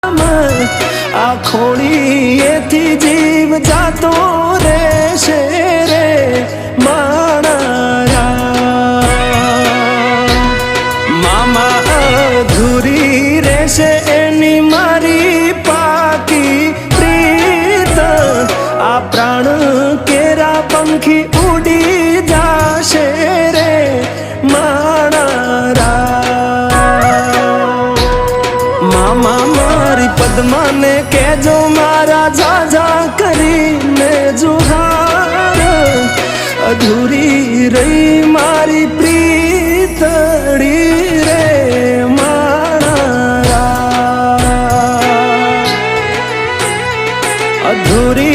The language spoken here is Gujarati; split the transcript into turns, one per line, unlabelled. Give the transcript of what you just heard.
આ ખોળીએથી જીવ જાતો રહેશે રે માણા મામા અધૂરી રહેશે એની મારી પાકી પ્રીત આ પ્રાણ કેરા પંખી ઉડી જાશે રે માણા મામા મારી પદ્માને કેજો મારા ઝાઝા કરીને જુહાર અધૂરી રહી મારી પ્રીતડી